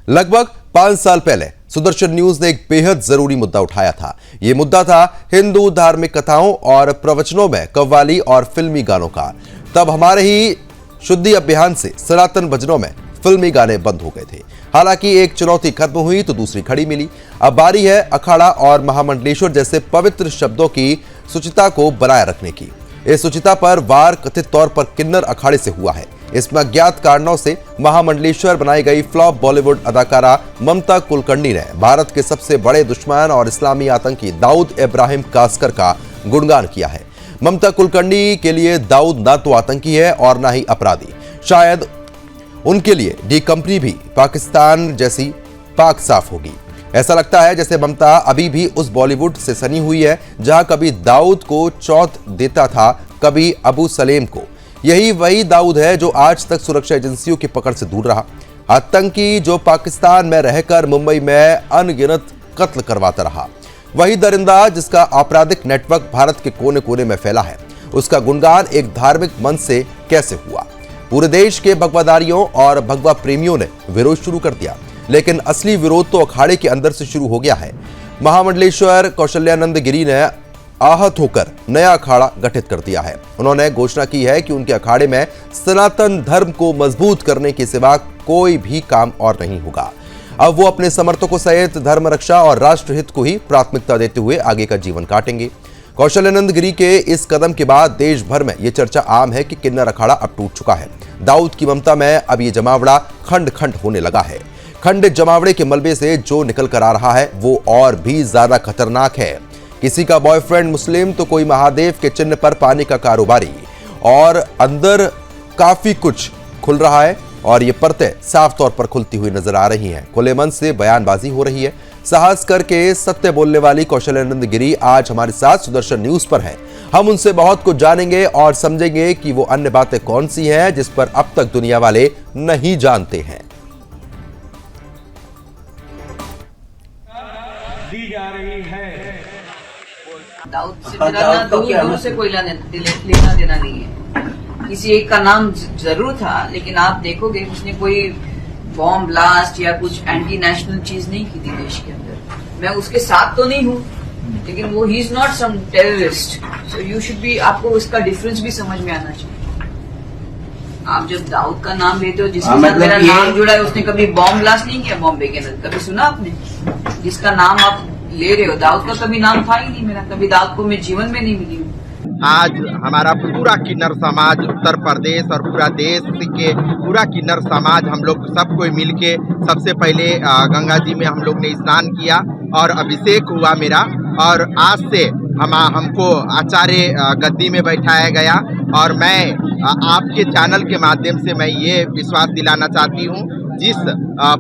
लगभग 5 साल पहले सुदर्शन न्यूज ने एक बेहद जरूरी मुद्दा उठाया था। यह मुद्दा था हिंदू धार्मिक कथाओं और प्रवचनों में कव्वाली और फिल्मी गानों का। तब हमारे ही शुद्धि अभियान से सनातन भजनों में फिल्मी गाने बंद हो गए थे। हालांकि एक चुनौती खत्म हुई तो दूसरी खड़ी मिली। अब बारी है अखाड़ा और महामंडलेश्वर जैसे पवित्र शब्दों की शुचिता को बनाए रखने की। इस शुचिता पर वार कथित तौर पर किन्नर अखाड़े से हुआ है। इसमें अज्ञात कारणों से महामंडलेश्वर बनाई गई फ्लॉप बॉलीवुड अदाकारा ममता कुलकर्णी ने भारत के सबसे बड़े दुश्मन और इस्लामी आतंकी दाऊद इब्राहिम कासकर का गुणगान किया है। ममता कुलकर्णी के लिए दाऊद ना तो आतंकी है और ना ही अपराधी। शायद उनके लिए डी कंपनी भी पाकिस्तान जैसी पाक साफ होगी। ऐसा लगता है जैसे ममता अभी भी उस बॉलीवुड से सनी हुई है जहां कभी दाऊद को चौथ देता था, कभी अबू सलेम को। यही वही दाऊद है जो आज तक सुरक्षा एजेंसियों की पकड़ से दूर रहा, आतंकी जो पाकिस्तान में रहकर मुंबई में अनगिनत कत्ल करवाता रहा, वही दरिंदा जिसका आपराधिक नेटवर्क भारत के कोने कोने में फैला है। उसका गुणगान एक धार्मिक मंच से कैसे हुआ? पूरे देश के भगवादारियों और भगवा प्रेमियों ने विरोध शुरू कर दिया, लेकिन असली विरोध तो अखाड़े के अंदर से शुरू हो गया है। महामंडलेश्वर कौशल्यानंद गिरी ने आहत होकर नया अखाड़ा गठित कर दिया है। उन्होंने घोषणा की है कि उनके अखाड़े में सनातन धर्म को मजबूत करने के सिवा कोई भी काम और नहीं होगा। अब वो अपने समर्थकों सहित धर्म रक्षा और राष्ट्रहित को ही प्राथमिकता देते हुए आगे का जीवन काटेंगे। कौशल्यानंद गिरी के इस कदम के बाद देश भर में यह चर्चा आम है कि किन्नर अखाड़ा अब टूट चुका है। दाऊद की ममता में अब ये जमावड़ा खंड खंड होने लगा है। खंडित जमावड़े के मलबे से जो निकल कर आ रहा है वो और भी ज्यादा खतरनाक है। किसी का बॉयफ्रेंड मुस्लिम तो कोई महादेव के चिन्ह पर पानी का कारोबारी, और अंदर काफी कुछ खुल रहा है और ये परतें साफ तौर पर खुलती हुई नजर आ रही हैं। खुले मन से बयानबाजी हो रही है। साहस करके सत्य बोलने वाली कौशल्यानंद गिरी आज हमारे साथ सुदर्शन न्यूज पर है। हम उनसे बहुत कुछ जानेंगे और समझेंगे कि वो अन्य बातें कौन सी हैं जिस पर अब तक दुनिया वाले नहीं जानते हैं। दी जा रही है। दाऊद से मेरा ना दूर से कोई लेना देना नहीं है। किसी एक का नाम जरूर था, लेकिन आप देखोगे उसने कोई बॉम्ब ब्लास्ट या कुछ एंटी नेशनल चीज नहीं की थी देश के अंदर। मैं उसके साथ तो नहीं हूँ, लेकिन वो he is not some terrorist. So you should be, आपको उसका डिफरेंस भी समझ में आना चाहिए। आप जब दाऊद का नाम लेते हो, जिसके साथ मेरा नाम जुड़ा है, उसने कभी बॉम्ब ब्लास्ट नहीं किया बॉम्बे के अंदर, कभी सुना आपने? जिसका नाम आप ले रहे हो, दाऊद का कभी नाम था ही नहीं मेरा, कभी दाऊद को मैं जीवन में नहीं मिली हूँ। आज हमारा पूरा किन्नर समाज, उत्तर प्रदेश और पूरा देश के पूरा किन्नर समाज, हम लोग सब कोई मिलके सबसे पहले गंगा जी में हम लोग ने स्नान किया और अभिषेक हुआ मेरा। और आज से हमको आचार्य गद्दी में बैठाया गया और मैं आपके चैनल के माध्यम से मैं ये विश्वास दिलाना चाहती हूँ, जिस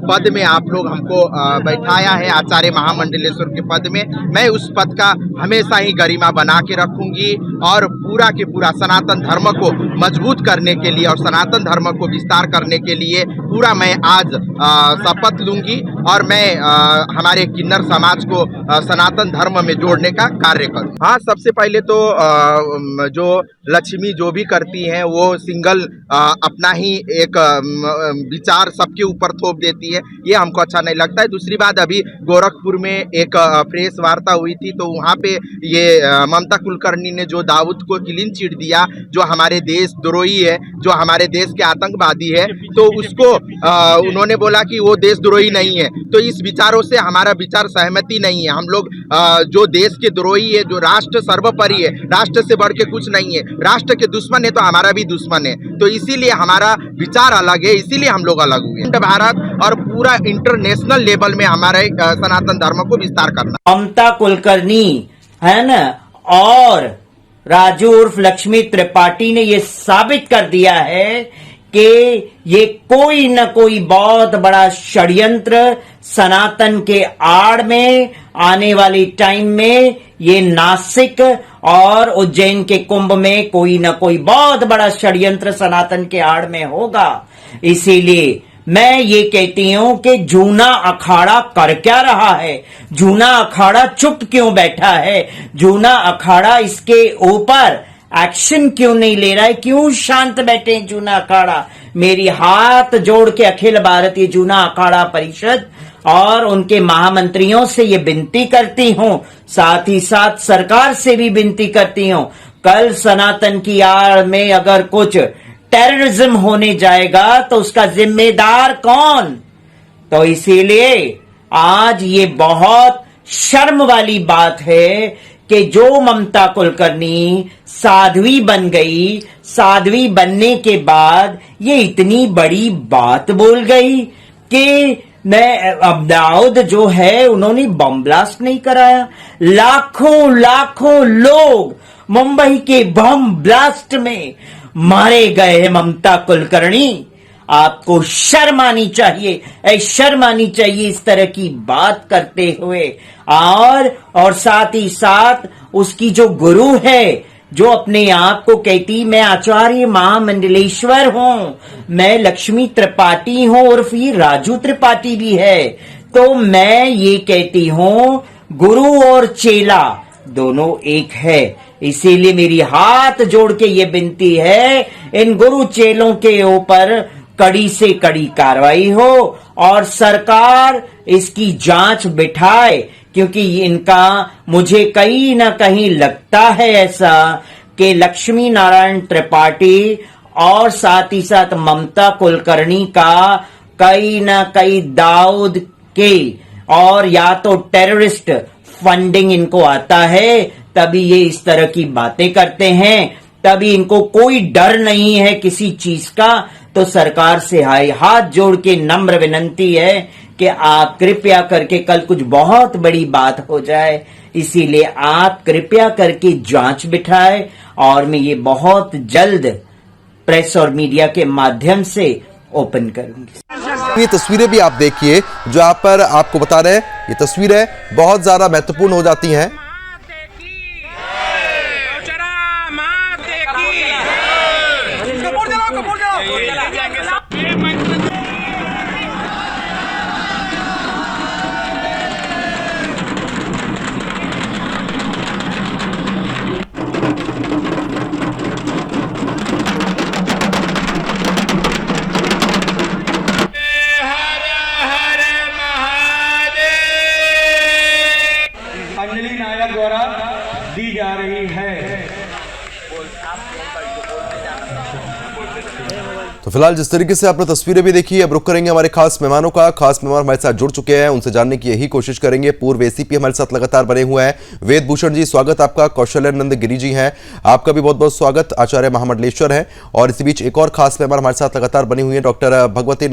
पद में आप लोग हमको बैठाया है, आचार्य महामंडलेश्वर के पद में, मैं उस पद का हमेशा ही गरिमा बना के रखूंगी और पूरा के पूरा सनातन धर्म को मजबूत करने के लिए और सनातन धर्म को विस्तार करने के लिए पूरा मैं आज शपथ लूंगी और मैं हमारे किन्नर समाज को सनातन धर्म में जोड़ने का कार्य करूँ। हाँ, सबसे पहले तो जो लक्ष्मी जो भी करती हैं वो सिंगल अपना ही एक विचार सबके ऊपर थोप देती है, ये हमको अच्छा नहीं लगता है। दूसरी बात, अभी गोरखपुर में एक प्रेस वार्ता हुई थी तो वहाँ पे ये ममता कुलकर्णी ने जो दाऊद को क्लीन चिट दिया, जो हमारे देश द्रोही है, जो हमारे देश के आतंकवादी है, तो उसको उन्होंने बोला कि वो देशद्रोही नहीं है। तो इस विचारों से हमारा विचार सहमति नहीं है। हम लोग जो देश के द्रोही है, जो राष्ट्र सर्वोपरि है, राष्ट्र से बढ़ के कुछ नहीं है, राष्ट्र के दुश्मन है तो हमारा भी दुश्मन है, तो इसीलिए हमारा विचार अलग है, इसीलिए हम लोग अलग हुए। भारत और पूरा इंटरनेशनल लेवल में हमारे सनातन धर्म को विस्तार करना। ममता कुलकर्णी है ना, और राजू उर्फ लक्ष्मी त्रिपाठी ने ये साबित कर दिया है कि ये कोई न कोई बहुत बड़ा षड्यंत्र सनातन के आड़ में आने वाली टाइम में ये नासिक और उज्जैन के कुंभ में कोई न कोई बहुत बड़ा षड्यंत्र सनातन के आड़ में होगा। इसीलिए मैं ये कहती हूं कि जूना अखाड़ा कर क्या रहा है? जूना अखाड़ा चुप क्यों बैठा है? जूना अखाड़ा इसके ऊपर एक्शन क्यों नहीं ले रहा है? क्यों शांत बैठे हैं जूना अखाड़ा? मेरी हाथ जोड़ के अखिल भारतीय जूना अखाड़ा परिषद और उनके महामंत्रियों से ये विनती करती हूं, साथ ही साथ सरकार से भी विनती करती हूं, कल सनातन की आड़ में अगर कुछ टेररिज्म होने जाएगा तो उसका जिम्मेदार कौन? तो इसीलिए आज ये बहुत शर्म वाली बात है कि जो ममता कुलकर्णी साध्वी बन गई, साध्वी बनने के बाद ये इतनी बड़ी बात बोल गई कि अब दाऊद जो है उन्होंने बम ब्लास्ट नहीं कराया। लाखों लाखों लोग मुंबई के बम ब्लास्ट में मारे गए हैं। ममता कुलकर्णी, आपको शर्म आनी चाहिए, शर्म आनी चाहिए इस तरह की बात करते हुए। और साथ ही साथ उसकी जो गुरु है, जो अपने आप को कहती मैं आचार्य महामंडलेश्वर हूं, मैं लक्ष्मी त्रिपाठी हूं, उर्फ ये राजू त्रिपाठी भी है, तो मैं ये कहती हूं गुरु और चेला दोनों एक है। इसीलिए मेरी हाथ जोड़ के ये विनती है, इन गुरु चेलों के ऊपर कड़ी से कड़ी कार्रवाई हो और सरकार इसकी जांच बिठाए, क्योंकि इनका मुझे कहीं ना कहीं लगता है ऐसा कि लक्ष्मी नारायण त्रिपाठी और साथ ही साथ ममता कुलकर्णी का कहीं ना कहीं दाऊद के और या तो टेररिस्ट फंडिंग इनको आता है, तभी ये इस तरह की बातें करते हैं, तभी इनको कोई डर नहीं है किसी चीज का। तो सरकार से हाथ जोड़ के नम्र विनंती है कि आप कृपया करके, कल कुछ बहुत बड़ी बात हो जाए, इसीलिए आप कृपया करके जांच बिठाएं और मैं ये बहुत जल्द प्रेस और मीडिया के माध्यम से ओपन करूंगी। ये तस्वीरें भी आप देखिए जो आप पर आपको बता रहे हैं, ये तस्वीरें बहुत ज्यादा महत्वपूर्ण हो जाती हैं। अंजलि नायक द्वारा दी जा रही है। तो फिलहाल जिस तरीके से आपने तस्वीरें भी देखी, अब रुख करेंगे हमारे खास मेहमानों का। खास मेहमान हमारे साथ जुड़ चुके हैं, उनसे जानने की यही कोशिश करेंगे। पूर्व एसीपी हमारे साथ लगातार बने हुए हैं, वेद भूषण जी स्वागत आपका। कौशल्यानंद गिरी जी हैं, आपका भी बहुत बहुत स्वागत। आचार्य महामंडलेश्वर हैं और इसी बीच एक और खास मेहमान हमारे साथ लगातार बनी हुई है, डॉक्टर भगवती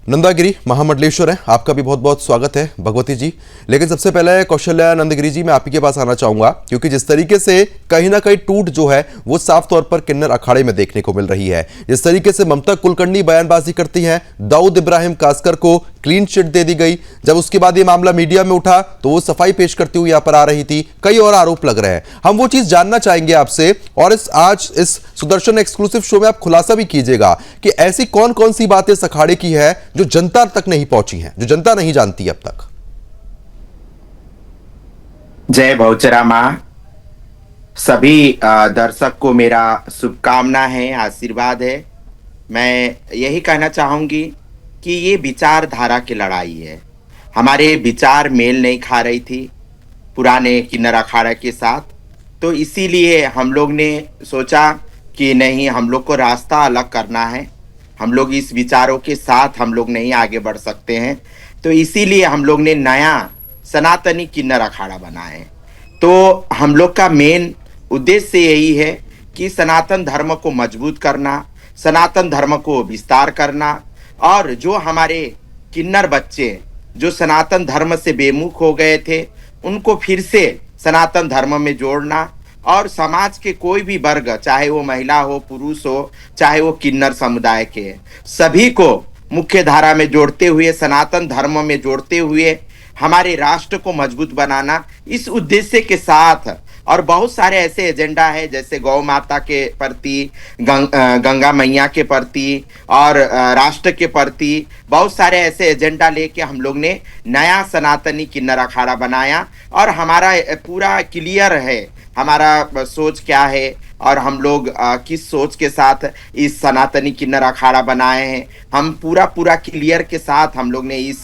नंदागिरी महामंडलेश्वर है, आपका भी बहुत बहुत स्वागत है भगवती जी। लेकिन सबसे पहले कौशल्यानंद गिरी जी, मैं आप ही के पास आना चाहूंगा, क्योंकि जिस तरीके से कहीं ना कहीं टूट जो है वो साफ तौर पर किन्नर अखाड़े में देखने को मिल रही है। जिस तरीके से ममता कुलकर्णी बयानबाजी करती हैं, दाऊद इब्राहिम कासकर को क्लीन चिट दे दी गई, जब उसके बाद ये मामला मीडिया में उठा तो वो सफाई पेश करती हुई यहां पर आ रही थी, कई और आरोप लग रहे हैं। हम वो चीज जानना चाहेंगे आपसे और आज इस सुदर्शन एक्सक्लूसिव शो में आप खुलासा भी कीजिएगा कि ऐसी कौन कौन सी बातें इस अखाड़े की है जो जनता तक नहीं पहुंची हैं, जो जनता नहीं जानती अब तक। जय बहुचरा मां। सभी दर्शक को मेरा शुभकामना है, आशीर्वाद है। मैं यही कहना चाहूंगी कि ये विचारधारा की लड़ाई है। हमारे विचार मेल नहीं खा रही थी पुराने किन्नर अखाड़ा के साथ, तो इसीलिए हम लोग ने सोचा कि नहीं, हम लोग को रास्ता अलग करना है, हम लोग इस विचारों के साथ हम लोग नहीं आगे बढ़ सकते हैं। तो इसीलिए हम लोग ने नया सनातनी किन्नर अखाड़ा बनाए। तो हम लोग का मेन उद्देश्य यही है कि सनातन धर्म को मजबूत करना, सनातन धर्म को विस्तार करना, और जो हमारे किन्नर बच्चे जो सनातन धर्म से बेमुख हो गए थे उनको फिर से सनातन धर्म में जोड़ना, और समाज के कोई भी वर्ग, चाहे वो महिला हो, पुरुष हो, चाहे वो किन्नर समुदाय के, सभी को मुख्य धारा में जोड़ते हुए, सनातन धर्म में जोड़ते हुए हमारे राष्ट्र को मजबूत बनाना, इस उद्देश्य के साथ। और बहुत सारे ऐसे एजेंडा है, जैसे गौ माता के प्रति, गंगा मैया के प्रति और राष्ट्र के प्रति बहुत सारे ऐसे एजेंडा लेके हम लोग ने नया सनातनी किन्नर अखाड़ा बनाया। और हमारा पूरा क्लियर है हमारा सोच क्या है और हम लोग किस सोच के साथ इस सनातनी किन्नर अखाड़ा बनाए हैं। हम पूरा क्लियर के साथ हम लोग ने इस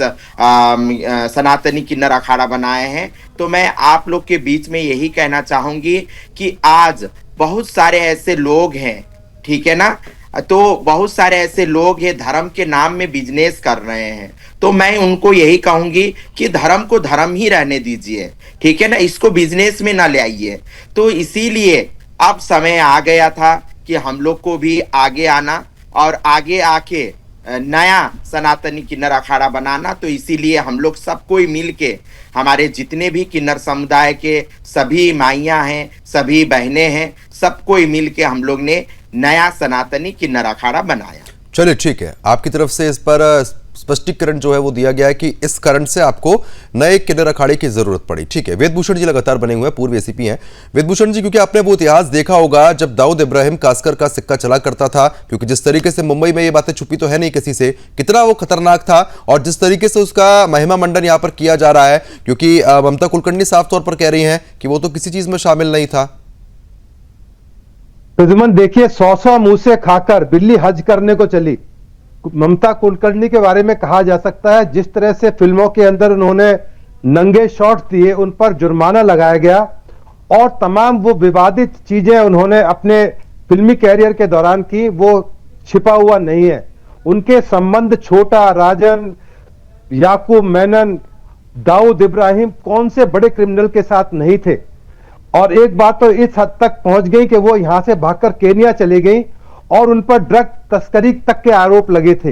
सनातनी किन्नर अखाड़ा बनाए हैं। तो मैं आप लोग के बीच में यही कहना चाहूंगी कि आज बहुत सारे ऐसे लोग हैं, ठीक है ना, तो बहुत सारे ऐसे लोग हैं धर्म के नाम में बिजनेस कर रहे हैं। तो मैं उनको यही कहूंगी कि धर्म को धर्म ही रहने दीजिए, ठीक है ना, इसको बिजनेस में ना ले आइए। तो इसीलिए अब समय आ गया था कि हम लोग को भी आगे आना और आगे आके नया सनातनी किन्नर अखाड़ा बनाना। तो इसीलिए हम लोग सब कोई मिल के, हमारे जितने भी किन्नर समुदाय के सभी माइयाँ हैं, सभी बहनें हैं, सब कोई मिल के हम लोग ने नया सनातनी किन्नर अखाड़ा बनाया। चलिए ठीक है, आपकी तरफ से इस पर स्पष्टीकरण जो है वो दिया गया है कि इस कारण से आपको नए किन्नर अखाड़े की जरूरत पड़ी। ठीक है, वेदभूषण जी लगातार बने हुए हैं, पूर्व एसीपी हैं। वेदभूषण जी, क्योंकि आपने वो इतिहास देखा होगा जब दाऊद इब्राहिम कास्कर का सिक्का चला करता था, क्योंकि जिस तरीके से मुंबई में ये बातें छुपी तो है नहीं किसी से, कितना वो खतरनाक था और जिस तरीके से उसका महिमा मंडन यहाँ पर किया जा रहा है, क्योंकि ममता कुलकर्णी साफ तौर पर कह रही हैं कि वो तो किसी चीज में शामिल नहीं था। प्रद्युमन देखिए, 100 मुंह से खाकर बिल्ली हज करने को चली। ममता कुलकर्णी के बारे में कहा जा सकता है जिस तरह से फिल्मों के अंदर उन्होंने नंगे शॉट्स दिए, उन पर जुर्माना लगाया गया और तमाम वो विवादित चीजें उन्होंने अपने फिल्मी कैरियर के दौरान की, वो छिपा हुआ नहीं है। उनके संबंध छोटा राजन, याकूब मेनन, दाऊद इब्राहिम कौन से बड़े क्रिमिनल के साथ नहीं थे। और एक बात तो इस हद तक पहुंच गई कि वो यहां से भागकर केनिया चली गई और उन पर ड्रग तस्करी तक के आरोप लगे थे।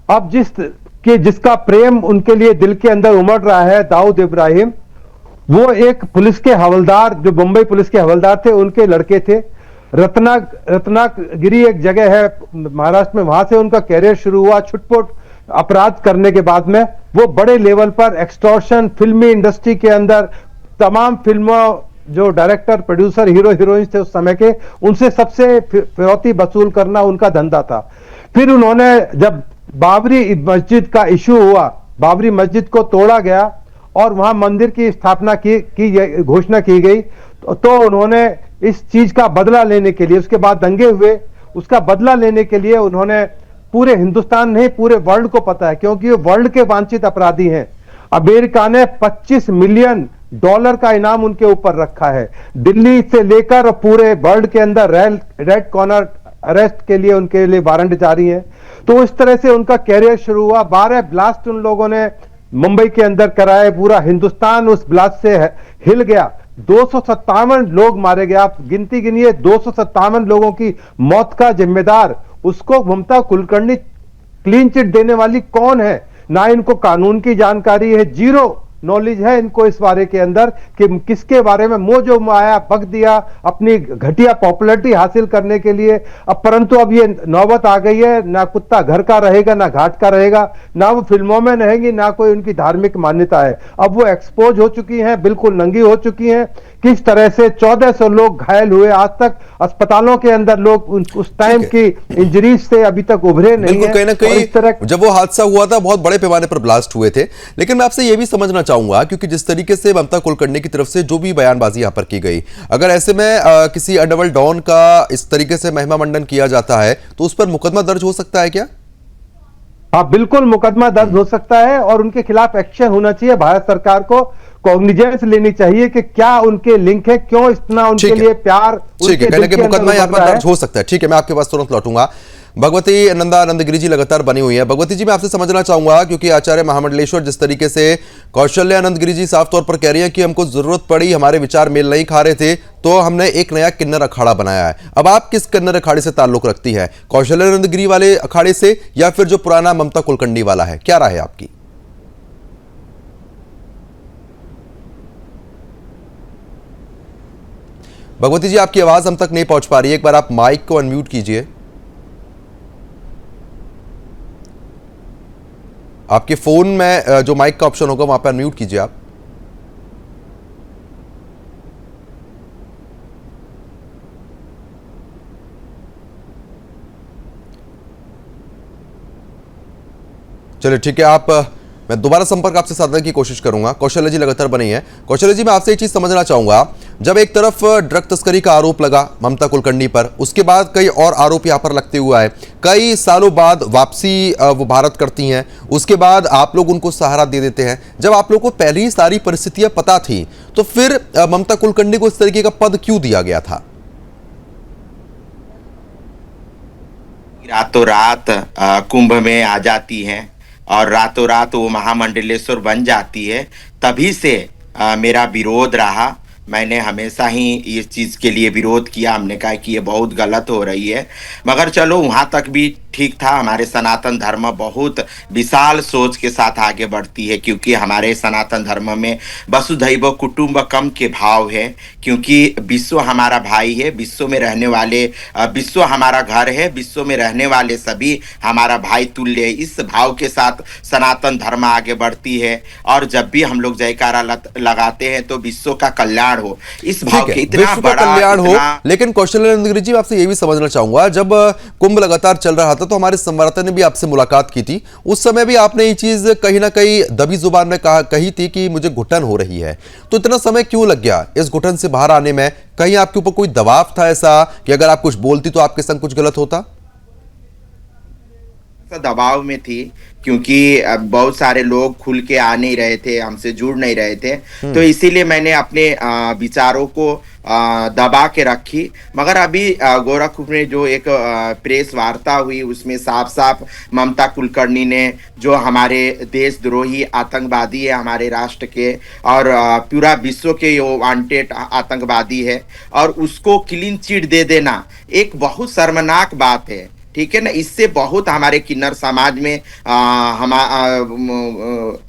अब जिसका प्रेम उनके लिए दिल के अंदर उमड़ रहा है, दाऊद इब्राहिम, वो एक पुलिस के हवलदार, जो मुंबई पुलिस के हवलदार थे, उनके लड़के थे। रत्नागिरी एक जगह है महाराष्ट्र में, वहां से उनका कैरियर शुरू हुआ। छुटपुट अपराध करने के बाद में वो बड़े लेवल पर एक्सटॉर्शन, फिल्मी इंडस्ट्री के अंदर तमाम फिल्मों, जो डायरेक्टर, प्रोड्यूसर, हीरो हीरोइन थे उस समय के, उनसे सबसे फिरौती वसूल करना उनका धंधा था। फिर उन्होंने, जब बाबरी मस्जिद का इशू हुआ, बाबरी मस्जिद को तोड़ा गया और वहां मंदिर की स्थापना की घोषणा की गई, तो उन्होंने इस चीज का बदला लेने के लिए, उसके बाद दंगे हुए, उसका बदला लेने के लिए उन्होंने, पूरे हिंदुस्तान नहीं पूरे वर्ल्ड को पता है क्योंकि वो वर्ल्ड के वांछित अपराधी हैं, अमेरिका ने $25 मिलियन का इनाम उनके ऊपर रखा है। दिल्ली से लेकर पूरे वर्ल्ड के अंदर रेड कॉर्नर अरेस्ट के लिए उनके लिए वारंट जारी है। तो इस तरह से उनका कैरियर शुरू हुआ। 12 ब्लास्ट उन लोगों ने मुंबई के अंदर कराए, पूरा हिंदुस्तान उस ब्लास्ट से हिल गया। 257 लोग मारे गए। आप गिनती गिनिए, 257 लोगों की मौत का जिम्मेदार, उसको ममता कुलकर्णी क्लीन चिट देने वाली कौन है? ना इनको कानून की जानकारी है, जीरो नॉलेज है इनको इस बारे के अंदर कि किसके बारे में मोह जो आया बक दिया अपनी घटिया पॉपुलैरिटी हासिल करने के लिए। अब परंतु अब ये नौबत आ गई है, ना कुत्ता घर का रहेगा ना घाट का रहेगा, ना वो फिल्मों में रहेंगी, ना कोई उनकी धार्मिक मान्यता है। अब वो एक्सपोज हो चुकी हैं, बिल्कुल नंगी हो चुकी हैं। किस तरह से 1400 लोग घायल हुए, आज तक अस्पतालों के अंदर लोग उस टाइम की इंजरीज से अभी तक उभरे नहीं है। कहीं ना कहीं जब वो हादसा हुआ था बहुत बड़े पैमाने पर ब्लास्ट हुए थे। लेकिन मैं आपसे ये भी समझना चाहूंगा, क्योंकि जिस तरीके से ममता कुलकर्णी की तरफ से जो भी बयानबाजी यहां पर की गई, अगर ऐसे में किसी अंडरवर्ल्ड डॉन का इस तरीके से महिमा मंडन किया जाता है तो उस पर मुकदमा दर्ज हो सकता है क्या? हाँ, बिल्कुल मुकदमा दर्ज हो सकता है और उनके खिलाफ एक्शन होना चाहिए। भारत सरकार को कॉग्निजेंस लेनी चाहिए कि क्या उनके लिंक है, क्यों इतना उनके लिए प्यार। ठीक है, कहने के मुकदमा यहाँ पर दर्ज हो सकता है। ठीक है, मैं आपके पास तुरंत लौटूंगा। भगवती नंदानंदगिरी जी लगातार बनी हुई है। भगवती जी, मैं आपसे समझना चाहूंगा, क्योंकि आचार्य महामंडलेश्वर जिस तरीके से कौशल्यानंदगिरी जी साफ तौर पर कह रही है कि हमको जरूरत पड़ी, हमारे विचार मेल नहीं खा रहे थे तो हमने एक नया किन्नर अखाड़ा बनाया है। अब आप किस किन्नर अखाड़े से ताल्लुक रखती है, कौशल्यानंदगिरी वाले अखाड़े से या फिर जो पुराना ममता कुलकर्णी वाला है? क्या राय है आपकी? भगवती जी, आपकी आवाज हम तक नहीं पहुंच पा रही है, एक बार आप माइक को अनम्यूट कीजिए। आपके फोन में जो माइक का ऑप्शन होगा वहां पर अनम्यूट कीजिए आप। चलिए ठीक है, मैं दोबारा संपर्क आपसे साधने की कोशिश करूंगा। कौशल्य जी लगातार बनी है। कौशल्य जी, मैं आपसे एक चीज समझना चाहूंगा, जब एक तरफ ड्रग तस्करी का आरोप लगा ममता कुलकर्णी पर, उसके बाद कई और आरोप यहां पर लगते हुए आए। कई सालों बाद वापसी वो भारत करती हैं, उसके बाद आप लोग उनको सहारा दे देते हैं। जब आप लोगों को पहले ही सारी परिस्थितियां पता थी तो फिर ममता कुलकर्णी को इस तरीके का पद क्यों दिया गया था? रातों रात कुंभ में आ जाती हैं और रातों रात वो महामंडलेश्वर बन जाती है, तभी से मेरा विरोध रहा। मैंने हमेशा ही इस चीज़ के लिए विरोध किया। हमने कहा कि ये बहुत गलत हो रही है, मगर चलो वहाँ तक भी ठीक था। हमारे सनातन धर्म बहुत विशाल सोच के साथ आगे बढ़ती है, क्योंकि हमारे सनातन धर्म में वसुधैव कुटुंबकम के भाव है, क्योंकि विश्व हमारा भाई है, विश्व में रहने वाले, विश्व हमारा घर है, विश्व में रहने वाले सभी हमारा भाई तुल्य है। इस भाव के साथ सनातन धर्म आगे बढ़ती है, और जब भी हम लोग जयकारा लगाते हैं तो विश्व का कल्याण हो, इस भाव के इतना विश्व का बड़ा कल्याण हो। लेकिन कौशलेंद्र गिरी जी, आपसे ये भी समझना चाहूंगा, जब कुंभ लगातार चल रहा था तो हमारे संवाददाता ने भी आपसे मुलाकात की थी। उस समय भी आपने ये चीज कहीं ना कहीं दबी जुबान में कही थी कि मुझे घुटन हो रही है। तो इतना समय क्यों लग गया इस घुटन से बाहर आने में? कहीं आपके ऊपर कोई दबाव था ऐसा कि अगर आप कुछ बोलती तो आपके संग कुछ गलत होता? दबाव में थी, क्योंकि बहुत सारे लोग खुल के आ नहीं रहे थे, हमसे जुड़ नहीं रहे थे, तो इसीलिए मैंने अपने विचारों को दबा के रखी। मगर अभी गोरखपुर में जो एक प्रेस वार्ता हुई, उसमें साफ साफ ममता कुलकर्णी ने, जो हमारे देशद्रोही आतंकवादी है हमारे राष्ट्र के, और पूरा विश्व के वो वांटेड आतंकवादी है, और उसको क्लीन चिट दे देना एक बहुत शर्मनाक बात है, ठीक है ना। इससे बहुत हमारे किन्नर समाज में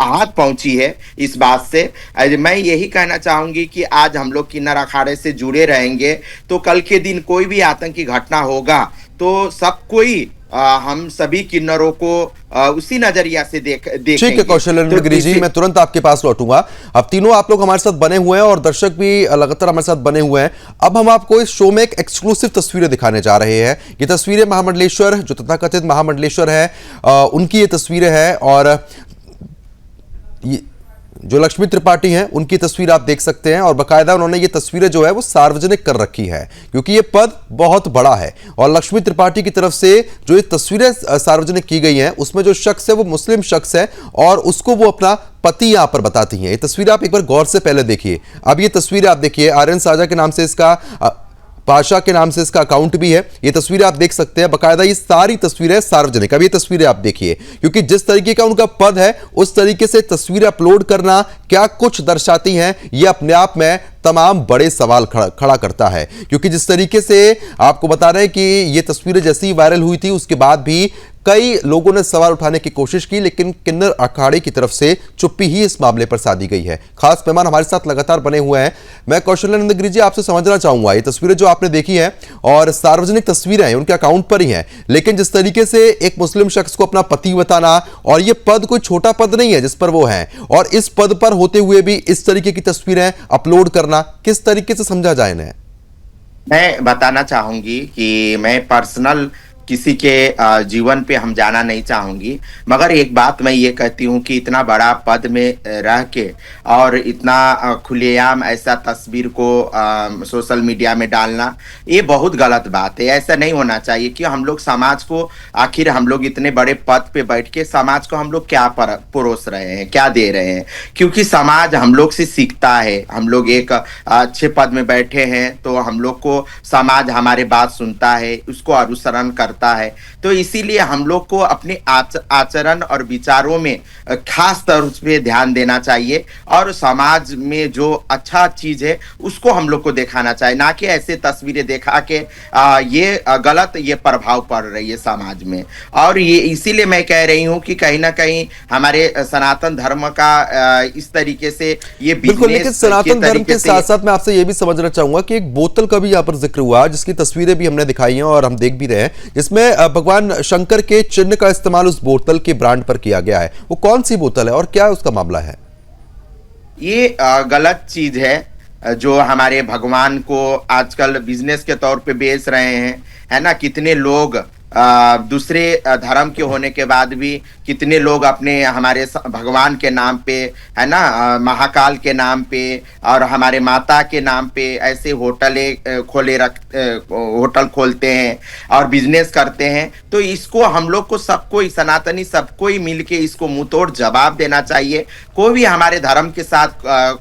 आहत पहुंची है इस बात से। मैं यही कहना चाहूंगी कि आज हम लोग किन्नर अखाड़े से जुड़े रहेंगे तो कल के दिन कोई भी आतंकी घटना होगा तो सब कोई हम सभी किन्नरों को उसी नजरिया से देखेंगे। ठीक है कौशलेंद्र गिरी जी, मैं तुरंत आपके पास लौटूंगा। अब तीनों आप लोग हमारे साथ बने हुए हैं और दर्शक भी लगातार हमारे साथ बने हुए हैं। अब हम आपको इस शो में एक एक्सक्लूसिव तस्वीरें दिखाने जा रहे हैं। ये तस्वीरें महामंडलेश्वर, जो तथाकथित महामंडलेश्वर है, उनकी ये तस्वीरें हैं, और जो लक्ष्मी त्रिपाठी हैं उनकी तस्वीर आप देख सकते हैं। और बाकायदा उन्होंने ये तस्वीरें जो है वो सार्वजनिक कर रखी है, क्योंकि ये पद बहुत बड़ा है। और लक्ष्मी त्रिपाठी की तरफ से जो ये तस्वीरें सार्वजनिक की गई हैं उसमें जो शख्स है वो मुस्लिम शख्स है, और उसको वो अपना पति यहां पर बताती हैं। ये तस्वीर आप एक बार गौर से पहले देखिए। अब ये तस्वीर आप देखिए, आर्यन साझा के नाम से इसका, पाशा के नाम से इसका अकाउंट भी है। ये तस्वीरें आप देख सकते हैं, बकायदा ये सारी तस्वीरें सार्वजनिक। अब ये तस्वीरें आप देखिए, क्योंकि जिस तरीके का उनका पद है उस तरीके से तस्वीरें अपलोड करना क्या कुछ दर्शाती हैं, ये अपने आप में तमाम बड़े सवाल खड़ा करता है। क्योंकि जिस तरीके से आपको बता रहे हैं कि ये तस्वीरें जैसी वायरल हुई थी उसके बाद भी कई लोगों ने सवाल उठाने की कोशिश की, लेकिन किन्नर अखाड़े की तरफ से चुप्पी ही इस मामले पर साधी गई है। खास मेहमान हमारे साथ लगातार बने हुए हैं। मैं कौशलेंद्र गिरी जी आपसे समझना चाहूंगा, ये तस्वीरें जो आपने देखी हैं और सार्वजनिक तस्वीरें हैं, उनके अकाउंट पर ही हैं, लेकिन जिस तरीके से एक मुस्लिम शख्स को अपना पति बताना, और ये पद कोई छोटा पद नहीं है जिस पर वो है, और इस पद पर होते हुए भी इस तरीके की तस्वीरें अपलोड करना, किस तरीके से समझा जाए इन्हें? मैं बताना चाहूंगी कि मैं पर्सनल किसी के जीवन पे हम जाना नहीं चाहूंगी, मगर एक बात मैं ये कहती हूँ कि इतना बड़ा पद में रह के और इतना खुलेआम ऐसा तस्वीर को सोशल मीडिया में डालना, ये बहुत गलत बात है। ऐसा नहीं होना चाहिए कि हम लोग समाज को, आखिर हम लोग इतने बड़े पद पे बैठ के समाज को हम लोग क्या परोस रहे हैं, क्या दे रहे हैं? क्योंकि समाज हम लोग से सीखता है। हम लोग एक अच्छे पद में बैठे हैं तो हम लोग को समाज हमारे बात सुनता है, उसको अनुसरण करता है। तो इसीलिए हम लोग को अपने आचरण और विचारों में खास तौर पे ध्यान देना चाहिए, और समाज में जो अच्छा चीज है उसको हम लोग को दिखाना चाहिए, ना कि ऐसे तस्वीरें दिखा के ये गलत ये प्रभाव पड़ रही है समाज में। और ये इसीलिए मैं कह रही हूँ कि कहीं ना कहीं हमारे सनातन धर्म का इस तरीके से ये बिल्कुल, लेकिन सनातन धर्म के साथ साथ मैं आपसे ये भी समझना चाहूंगा कि एक बोतल का भी यहाँ पर जिक्र हुआ, जिसकी तस्वीरें भी हमने दिखाई हैं और हम देख भी रहे हैं, जिसमें भगवान शंकर के चिन्ह का इस्तेमाल उस बोतल के ब्रांड पर किया गया है। वो कौन सी बोतल है और क्या उसका मामला है? ये गलत चीज है जो हमारे भगवान को आजकल बिजनेस के तौर पे बेच रहे हैं, है ना। कितने लोग दूसरे धर्म के होने के बाद भी कितने लोग अपने हमारे भगवान के नाम पे, है ना, महाकाल के नाम पे और हमारे माता के नाम पे ऐसे होटल खोलते हैं और बिजनेस करते हैं। तो इसको हम लोग को सबको सनातनी सबको ही मिलके इसको मुंहतोड़ जवाब देना चाहिए। कोई भी हमारे धर्म के साथ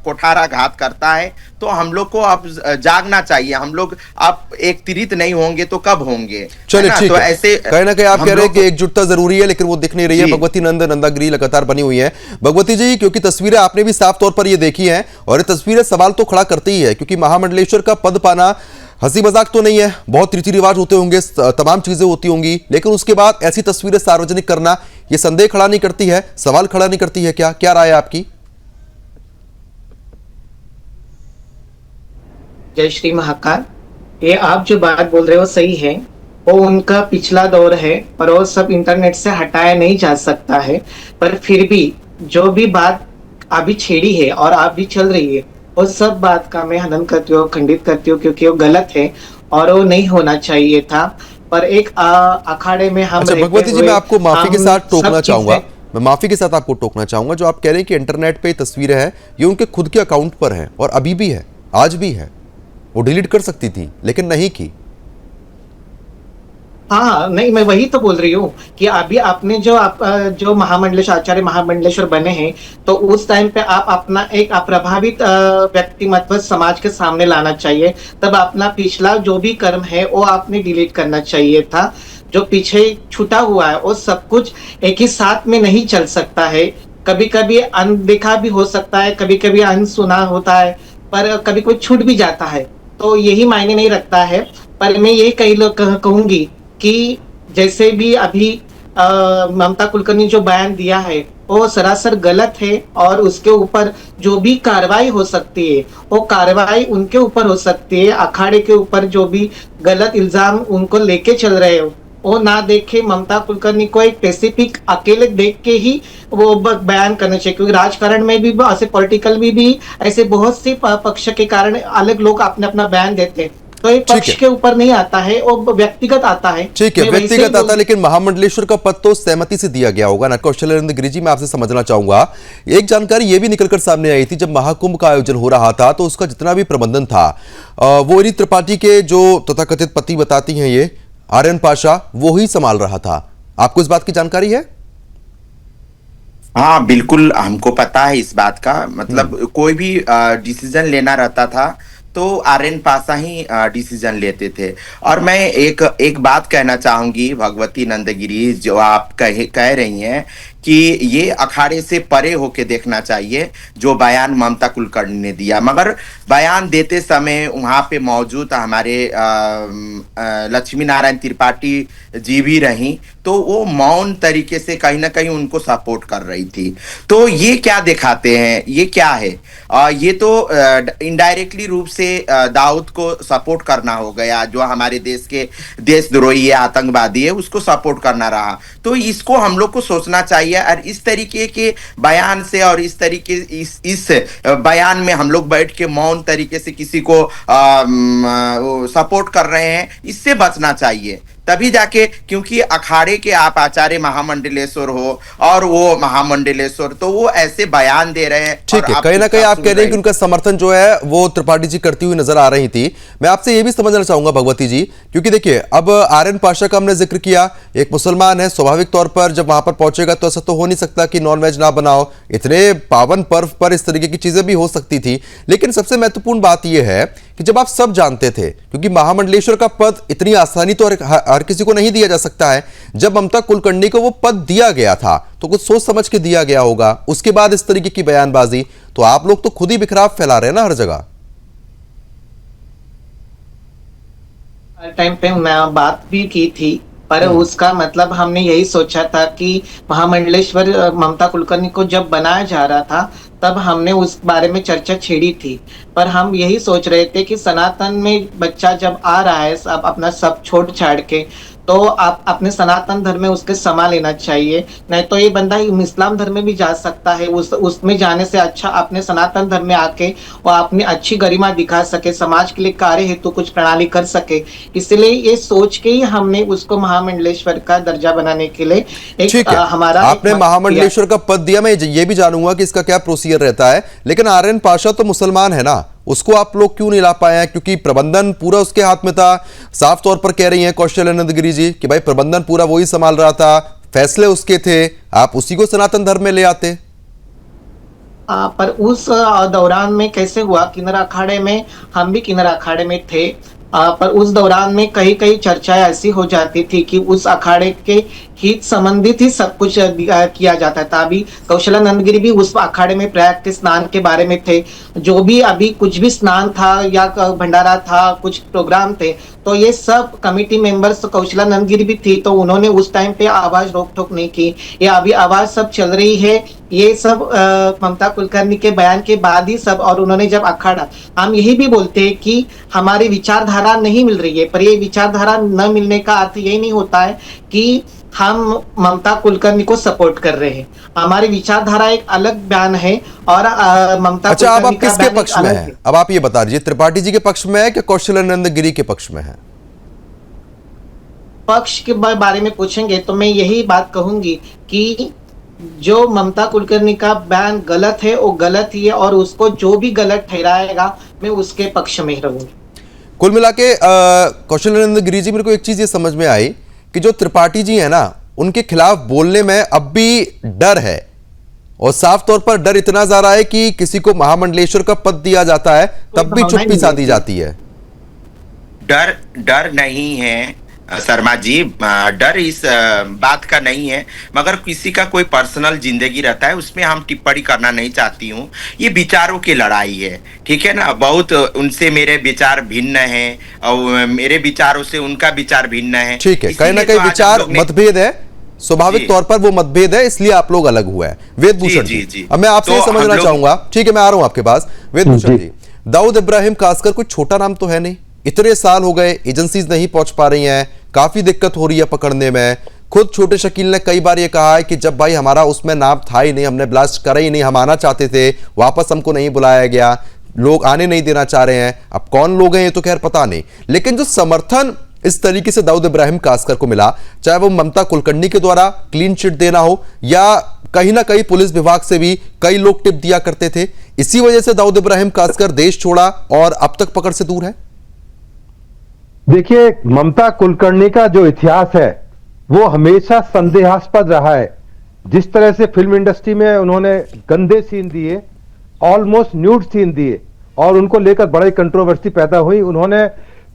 कुठाराघात करता है तो हम लोग को अब जागना चाहिए। हम लोग अब एक तिरित नहीं होंगे तो कब होंगे? चलिए ठीक तो है, ऐसे कहीं ना कहीं आप कह रहे हैं कि एकजुटता जरूरी है, लेकिन वो दिख नहीं रही है। भगवती नंद नंदागिरी लगातार बनी हुई है। भगवती जी, क्योंकि तस्वीरें आपने भी साफ तौर पर ये देखी हैं और ये तस्वीरें सवाल तो खड़ा करती ही है, क्योंकि महामंडलेश्वर का पद पाना हंसी मजाक तो नहीं है, बहुत रीति रिवाज होते होंगे, तमाम चीजें होती होंगी, लेकिन उसके बाद ऐसी तस्वीरें सार्वजनिक करना ये संदेह खड़ा नहीं करती है, सवाल खड़ा नहीं करती है? क्या राय है आपकी? जय श्री महाकाल। ये आप जो बात बोल रहे हो सही है, वो उनका पिछला दौर है और वो सब इंटरनेट से हटाया नहीं जा सकता है। पर फिर भी जो भी बात अभी छेड़ी है और आप भी चल रही है, वो सब बात का मैं हनन करती हूँ, खंडित करती हूँ, क्योंकि वो गलत है और वो नहीं होना चाहिए था। पर एक अखाड़े में हम अच्छा भगवती जी, मैं आपको माफी के साथ टोकना चाहूंगा, मैं माफी के साथ आपको टोकना चाहूंगा। जो आप कह रहे हैं कि इंटरनेट पे तस्वीरें हैं, ये उनके खुद के अकाउंट पर है और अभी भी है, आज भी है। वो डिलीट कर सकती थी लेकिन नहीं की। हाँ नहीं, मैं वही तो बोल रही हूँ कि अभी आपने जो महामंडलेश्वर आचार्य महामंडलेश्वर बने हैं, तो उस टाइम पे आप अपना एक अप्रभावित व्यक्तिमत्व समाज के सामने लाना चाहिए। तब अपना पिछला जो भी कर्म है वो आपने डिलीट करना चाहिए था। जो पीछे छूटा हुआ है वो सब कुछ एक ही साथ में नहीं चल सकता है। कभी कभी अनदेखा भी हो सकता है, कभी कभी अनसुना होता है, पर कभी कोई छूट भी जाता है, तो यही मायने नहीं रखता है। पर मैं ये कई लोग कहूंगी कि जैसे भी अभी ममता कुलकर्णी जो बयान दिया है वो सरासर गलत है और उसके ऊपर जो भी कार्रवाई हो सकती है वो कार्रवाई उनके ऊपर हो सकती है। अखाड़े के ऊपर जो भी गलत इल्जाम उनको लेके चल रहे हो वो ना देखे, ममता कुलकर्णी को एक स्पेसिफिक अकेले देख के ही वो बयान करना चाहिए, क्योंकि राजकारण में भी ऐसे पॉलिटिकल भी ऐसे बहुत से पक्ष के कारण अलग लोग अपने अपना बयान देते हैं। तो ये पक्ष के ऊपर नहीं आता है, वो व्यक्तिगत आता है। ठीक है, व्यक्तिगत आता है, लेकिन महामंडलेश्वर का पद तो सहमति से दिया गया होगा ना। कौशल गिरी जी, मैं आपसे समझना चाहूंगा, एक जानकारी ये भी निकलकर सामने आई थी, जब महाकुंभ का आयोजन हो रहा था तो उसका जितना भी प्रबंधन था वो इन्हीं त्रिपाठी के जो तथाकथित पति बताती हैं ये आर्यन पाशा, वो ही संभाल रहा था। आपको इस बात की जानकारी है? हाँ बिल्कुल, हमको पता है इस बात का। मतलब कोई भी डिसीजन लेना रहता था तो आर्यन पाशा ही डिसीजन लेते थे। और मैं एक बात कहना चाहूंगी भगवती नंदगिरी, जो आप कह रही हैं कि ये अखाड़े से परे होके देखना चाहिए जो बयान ममता कुलकर्णी ने दिया। मगर बयान देते समय वहां पे मौजूद हमारे लक्ष्मी नारायण त्रिपाठी जी भी रही, तो वो मौन तरीके से कहीं ना कहीं उनको सपोर्ट कर रही थी। तो ये क्या दिखाते हैं, ये क्या है? ये तो इनडायरेक्टली रूप से दाऊद को सपोर्ट करना हो गया, जो हमारे देश के देशद्रोही है, आतंकवादी है, उसको सपोर्ट करना रहा। तो इसको हम लोग को सोचना चाहिए। और इस तरीके के बयान से और इस तरीके इस बयान में हम लोग बैठ के मौन तरीके से किसी को सपोर्ट कर रहे हैं, इससे बचना चाहिए। तभी जाके, क्योंकि अखाड़े के आप आचार्य महामंडलेश्वर हो और वो महामंडलेश्वर, तो वो ऐसे बयान दे रहे हैं। ठीक है, कहीं ना कहीं आप कह रहे हैं कि उनका समर्थन जो है वो त्रिपाठी जी करती हुई नजर आ रही थी। मैं आपसे ये भी समझना चाहूंगा भगवती जी, क्योंकि देखिए अब आर्यन पाशा का हमने जिक्र किया, एक मुसलमान है, स्वाभाविक तौर पर जब वहां पर पहुंचेगा तो ऐसा तो हो नहीं सकता कि नॉनवेज ना बनाओ। इतने पावन पर्व पर इस तरीके की चीजें भी हो सकती थी। लेकिन सबसे महत्वपूर्ण बात यह है कि जब आप सब जानते थे, क्योंकि महामंडलेश्वर का पद इतनी आसानी तो हर किसी को नहीं दिया जा सकता है, जब ममता कुलकर्णी को वो पद दिया गया था तो कुछ सोच समझ के दिया गया होगा। उसके बाद इस तरीके की बयानबाजी, तो आप लोग तो खुद ही बिखराव फैला रहे हैं ना हर जगह। टाइम पे मैं बात भी की थी, पर उसका मतलब हमने यही सोचा था कि महामंडलेश्वर ममता कुलकर्णी को जब बनाया जा रहा था तब हमने उस बारे में चर्चा छेड़ी थी। पर हम यही सोच रहे थे कि सनातन में बच्चा जब आ रहा है, सब अपना सब छोड़ छाड़ के, तो आप अपने सनातन धर्म में उसके समा लेना चाहिए। नहीं तो ये बंदा इस्लाम धर्म में भी जा सकता है, उसमें जाने से अच्छा अपने सनातन धर्म में आके वो अपनी अच्छी गरिमा दिखा सके, समाज के लिए कार्य हेतु कुछ प्रणाली कर सके। इसलिए ये सोच के ही हमने उसको महामंडलेश्वर का दर्जा बनाने के लिए ठीक है, हमारा आपने महामंडलेश्वर का पद दिया। मैं ये भी जानूंगा कि इसका क्या प्रोसीजर रहता है, लेकिन आर्यन पाशा तो मुसलमान है ना, उसको आप लोग क्यों नहीं ला पाए हैं? क्योंकि प्रबंधन पूरा उसके हाथ में था। साफ तौर पर कह रही हैं कौशल्यानंद गिरी जी कि भाई प्रबंधन पूरा वही संभाल रहा था, फैसले उसके थे, आप उसी को सनातन धर्म में ले आते। पर उस दौरान में कैसे हुआ, किन्नर अखाड़े में हम भी किन्नर अखाड़े में थे, पर उस दौरान में कई चर्चाएं ऐसी हो जाती थी कि उस अखाड़े के हित संबंधित ही सब कुछ किया जाता था। अभी कौशल्यानंद गिरी भी उस अखाड़े में प्रयाग के स्नान के बारे में थे, जो भी अभी कुछ भी स्नान था या भंडारा था, कुछ प्रोग्राम थे, तो ये सब कमेटी मेंबर्स कौशल्यानंद गिरी भी थी, तो उन्होंने उस टाइम पे आवाज रोक टोक नहीं की। ये अभी आवाज सब चल रही है, ये सब ममता कुलकर्णी के बयान के बाद ही सब। और उन्होंने जब अखाड़ा, हम यही भी बोलते हैं कि हमारी विचारधारा नहीं मिल रही है, पर ये विचारधारा न मिलने का अर्थ यही नहीं होता है कि हम ममता कुलकर्णी को सपोर्ट कर रहे हैं। हमारी विचारधारा एक अलग बयान है और ममता अच्छा, अब आप कुलकर्णी का किसके बयान पक्ष एक में अलग है? है। अब आप ये बता दीजिए, त्रिपाठी जी के पक्ष में है कि कौशल्यानंद गिरी के पक्ष में है? पक्ष के बारे में पूछेंगे तो मैं यही बात कहूंगी कि जो ममता कुलकर्णी का बयान गलत है वो गलत ही है, और उसको जो भी गलत ठहराएगा मैं उसके पक्ष में ही रहूंगी। कुल मिला के कौशल्यानंद गिरी जी, मेरे को एक चीज ये समझ में आई कि जो त्रिपाठी जी है ना, उनके खिलाफ बोलने में अब भी डर है, और साफ तौर पर डर इतना ज्यादा है कि किसी को महामंडलेश्वर का पद दिया जाता है तब भी चुप्पी साधी जाती है। डर नहीं है शर्मा जी, डर इस बात का नहीं है, मगर किसी का कोई पर्सनल जिंदगी रहता है, उसमें हम टिप्पणी करना नहीं चाहती हूँ। ये विचारों की लड़ाई है, ठीक है ना। बहुत उनसे मेरे विचार भिन्न हैं और मेरे विचारों से उनका विचार भिन्न है। ठीक है, कहीं ना इसीलिए कहीं तो आज विचार हम लोग ने- मतभेद है, स्वाभाविक तौर पर वो मतभेद है, इसलिए आप लोग अलग हुए हैं। वेदभूषण जी, जी, जी। अब मैं आपसे तो ये हम समझना लोग- चाहूंगा, ठीक है मैं आ रहा हूं आपके पास। वेदभूषण जी, दाऊद इब्राहिम कासकर कोई छोटा नाम तो है नहीं, इतने साल हो गए, एजेंसीज नहीं पहुंच पा रही हैं, काफी दिक्कत हो रही है पकड़ने में। खुद छोटे शकील ने कई बार ये कहा है कि जब भाई हमारा उसमें नाम था ही नहीं, हमने ब्लास्ट करा ही नहीं, हम आना चाहते थे, वापस हमको नहीं बुलाया गया, लोग आने नहीं देना चाह रहे हैं। अब कौन लोग हैं ये तो खैर पता नहीं, लेकिन जो समर्थन इस तरीके से दाऊद इब्राहिम कासकर को मिला, चाहे वो ममता कुलकर्णी के द्वारा क्लीन चिट देना हो या कहीं ना कहीं पुलिस विभाग से भी कई लोग टिप दिया करते थे, इसी वजह से दाऊद इब्राहिम कासकर देश छोड़ा और अब तक पकड़ से दूर है। देखिए, ममता कुलकर्णी का जो इतिहास है वो हमेशा संदेहास्पद रहा है। जिस तरह से फिल्म इंडस्ट्री में उन्होंने गंदे सीन दिए, ऑलमोस्ट न्यूड सीन दिए, और उनको लेकर बड़ी कंट्रोवर्सी पैदा हुई, उन्होंने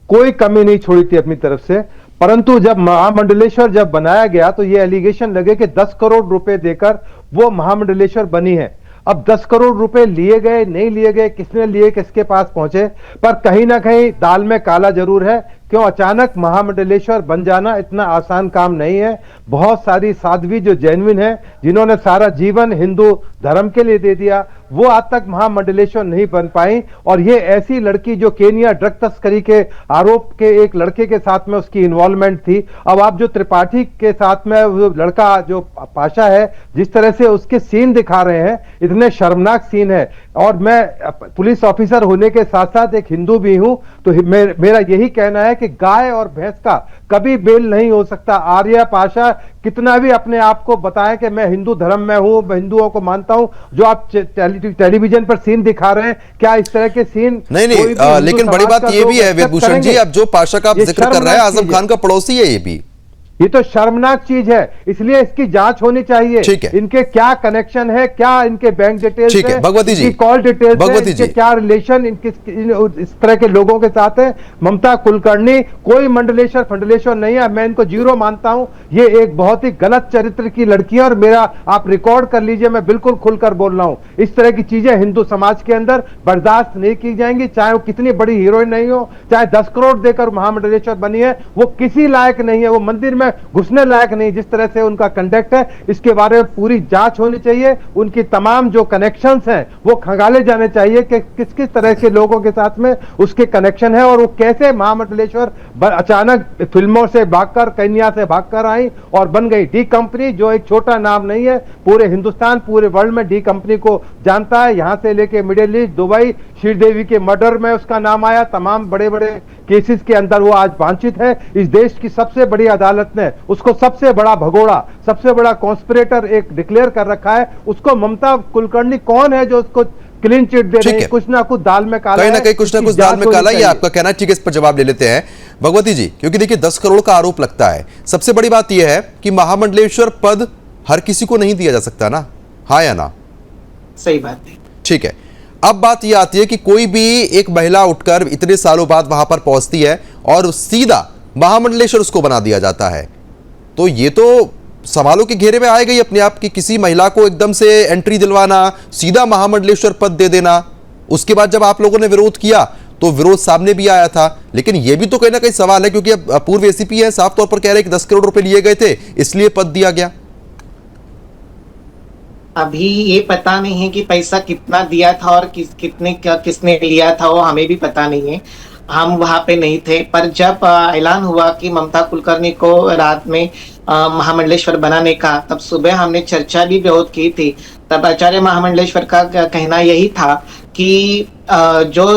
कोई कमी नहीं छोड़ी थी अपनी तरफ से। परंतु जब महामंडलेश्वर जब बनाया गया तो ये एलिगेशन लगे कि 10 करोड़ रुपए देकर वो महामंडलेश्वर बनी है। अब 10 करोड़ रुपए लिए गए नहीं लिए गए, किसने लिए, किसके पास पहुंचे, पर कहीं ना कहीं दाल में काला जरूर है। क्यों अचानक महामंडलेश्वर बन जाना इतना आसान काम नहीं है। बहुत सारी साध्वी जो जेन्युइन है, जिन्होंने सारा जीवन हिंदू धर्म के लिए दे दिया, वो आज तक महामंडलेश्वर नहीं बन पाई। और ये ऐसी लड़की जो केनिया ड्रग तस्करी के आरोप के एक लड़के के साथ में उसकी इन्वॉल्वमेंट थी। अब आप जो त्रिपाठी के साथ में वो लड़का जो पाशा है, जिस तरह से उसके सीन दिखा रहे हैं, इतने शर्मनाक सीन है। और मैं पुलिस ऑफिसर होने के साथ साथ एक हिंदू भी हूं, तो मेरा यही कहना है कि गाय और भैंस का कभी बेल नहीं हो सकता। आर्य पाशा कितना भी अपने आप को बताएं कि मैं हिंदू धर्म में हूं, मैं हिंदुओं को मानता हूं, जो आप टेलीविजन पर सीन दिखा रहे हैं, क्या इस तरह के सीन नहीं लेकिन बड़ी बात ये भी है वेदभूषण जी, अब जो पाशा का आप जिक्र कर रहे हैं, आजम खान का पड़ोसी है, ये भी ये तो शर्मनाक चीज है। इसलिए इसकी जांच होनी चाहिए। ठीक है, इनके क्या कनेक्शन है, क्या इनके बैंक डिटेल्स है, भगवती जी, कॉल डिटेल्स, भगवती जी, क्या रिलेशन इस तरह के लोगों के साथ है। ममता कुलकर्णी कोई मंडलेश्वर फंडलेश्वर नहीं है, मैं इनको जीरो मानता हूं। ये एक बहुत ही गलत चरित्र की लड़की है, और मेरा आप रिकॉर्ड कर लीजिए, मैं बिल्कुल खुलकर बोल रहा हूं। इस तरह की चीजें हिंदू समाज के अंदर बर्दाश्त नहीं की जाएंगी, चाहे वो कितनी बड़ी हीरोइन नहीं हो, चाहे 10 करोड़ देकर महामंडलेश्वर बनी है, वो किसी लायक नहीं है। वो मंदिर में घुसने लायक नहीं। जिस तरह से उनका कंडक्ट है, इसके बारे में पूरी जांच होनी चाहिए। उनकी तमाम जो कनेक्शंस हैं वो खंगाले जाने चाहिए कि किस किस तरह के लोगों के साथ में उसके कनेक्शन है, और वो कैसे महामंडलेश्वर अचानक फिल्मों से भागकर, केन्या से भागकर आई और बन गई डी कंपनी, जो एक छोटा नाम नहीं है। पूरे हिंदुस्तान, पूरे वर्ल्ड में डी कंपनी को जानता है। यहां से लेके मिडिल ईस्ट, दुबई, श्रीदेवी के मर्डर में उसका नाम आया, तमाम बड़े बड़े केसेस के अंदर वो आज वांछित है। इस देश की सबसे बड़ी अदालत ने उसको सबसे बड़ा भगोड़ा, सबसे बड़ा कॉन्स्पिरेटर एक डिक्लेयर कर रखा है। उसको ममता कुलकर्णी कौन है जो उसको क्लीन चिट दे रही है? कुछ ना कुछ दाल में काला, कहीं ना कहीं कुछ ना कुछ दाल में काला, ये आपका कहना है। ठीक है, इस पर जवाब ले लेते हैं भगवती जी, क्योंकि देखिए 10 करोड़ का आरोप लगता है। सबसे बड़ी बात यह है कि महामंडलेश्वर पद हर किसी को नहीं दिया जा सकता ना, हाँ या ना? सही बात है। ठीक है, अब बात यह आती है कि कोई भी एक महिला उठकर इतने सालों बाद वहां पर पहुंचती है और सीधा महामंडलेश्वर उसको बना दिया जाता है, तो ये तो सवालों के घेरे में आए गई अपने आप की। किसी महिला को एकदम से एंट्री दिलवाना, सीधा महामंडलेश्वर पद दे देना। उसके बाद जब आप लोगों ने विरोध किया तो विरोध सामने भी आया था, लेकिन यह भी तो कहीं ना कहीं सवाल है, क्योंकि अब पूर्व एसीपी है, साफ तौर पर कह रहे हैं कि 10 करोड़ रुपए लिए गए थे इसलिए पद दिया गया। अभी ये पता नहीं है कि पैसा कितना दिया था और किसने लिया था, वो हमें भी पता नहीं है। हम वहां पे नहीं थे। पर जब ऐलान हुआ कि ममता कुलकर्णी को रात में महामंडलेश्वर बनाने का, तब सुबह हमने चर्चा भी बहुत की थी। तब आचार्य महामंडलेश्वर का कहना यही था कि जो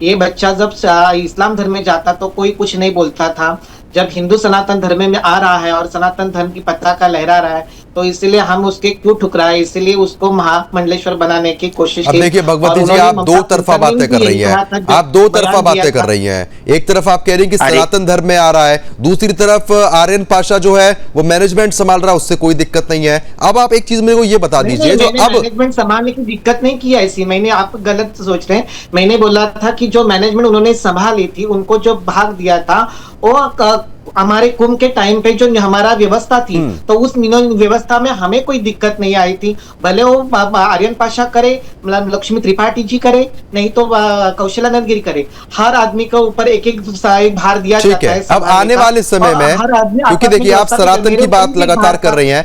ये बच्चा जब इस्लाम धर्म में जाता तो कोई कुछ नहीं बोलता था, जब हिंदू सनातन धर्म में आ रहा है और सनातन धर्म की पताका लहरा रहा है, तो इसलिए हम उसके क्यों ठुकराए, इसलिए उसको महामंडलेश्वर बनाने की कोशिश की। अब देखिए भगवती जी, आप दो तरफा बातें कर रही हैं, आप दो तरफा बातें कर रही हैं। एक तरफ आप कह रही हैं कि सनातन धर्म में आ रहा है, दूसरी तरफ आर्यन पाशा जो है वो मैनेजमेंट संभाल रहा है, उससे कोई दिक्कत नहीं है। अब आप एक चीज मेरे को ये बता दीजिए, जो अब मैनेजमेंट संभालने की दिक्कत नहीं की ऐसी, मैंने, आप गलत सोच रहे हैं। मैंने बोला था कि जो मैनेजमेंट उन्होंने संभाली थी, उनको जो भाग दिया था वो हमारे कुंभ के टाइम पे जो हमारा व्यवस्था थी, तो उस व्यवस्था में हमें कोई दिक्कत नहीं आई थी। भले वो आर्यन पाशा करे, लक्ष्मी त्रिपाठी जी करे, नहीं तो कौशलानंद गिरी करे, हर आदमी के ऊपर एक एक भार दिया जाता है। अब आने वाले समय में, क्योंकि देखिए आप सनातन की बात लगातार कर रही हैं,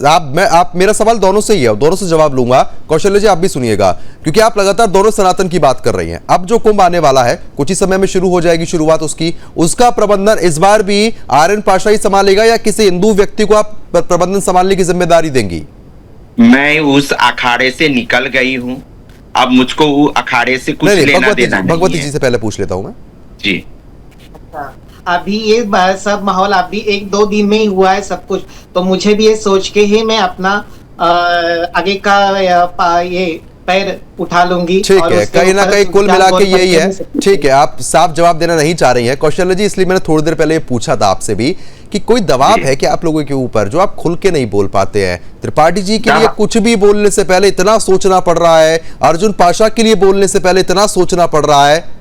आप मेरा सवाल दोनों से ही है, दोनों से जवाब लूंगा। कौशल्य जी आप भी सुनिएगा, क्योंकि आप लगातार दोनों सनातन की बात कर रही हैं। अब जो कुंभ आने वाला है, कुछ ही समय में शुरू हो जाएगी शुरुआत उसकी, उसका प्रबंधन इस बार भी आर्यन पाशा ही संभालेगा या किसी हिंदू व्यक्ति को आप प्रबंधन संभालने की जिम्मेदारी देंगी? मैं उस अखाड़े से निकल गई हूँ, अब मुझको वो अखाड़े से कुछ लेना देना नहीं है। भगवती जी से पहले पूछ लेता हूँ मैं जी। अभी ये सब माहौल अभी 1-2 दिन में ही हुआ है सब कुछ, तो मुझे भी ये सोच के ही मैं अपना आगे का ये पैर उठा लूंगी। ठीक है, कहीं ना कहीं कुल मिला के यही है। ठीक है, आप साफ जवाब देना नहीं चाह रही हैं कौशल्य जी, इसलिए मैंने थोड़ी देर पहले पूछा था आपसे भी कि कोई दबाव है कि आप लोगों के ऊपर जो आप खुल के नहीं बोल पाते हैं? त्रिपाठी जी के लिए कुछ भी बोलने से पहले इतना सोचना पड़ रहा है, अर्जुन पाशा के लिए बोलने से पहले इतना सोचना पड़ रहा है,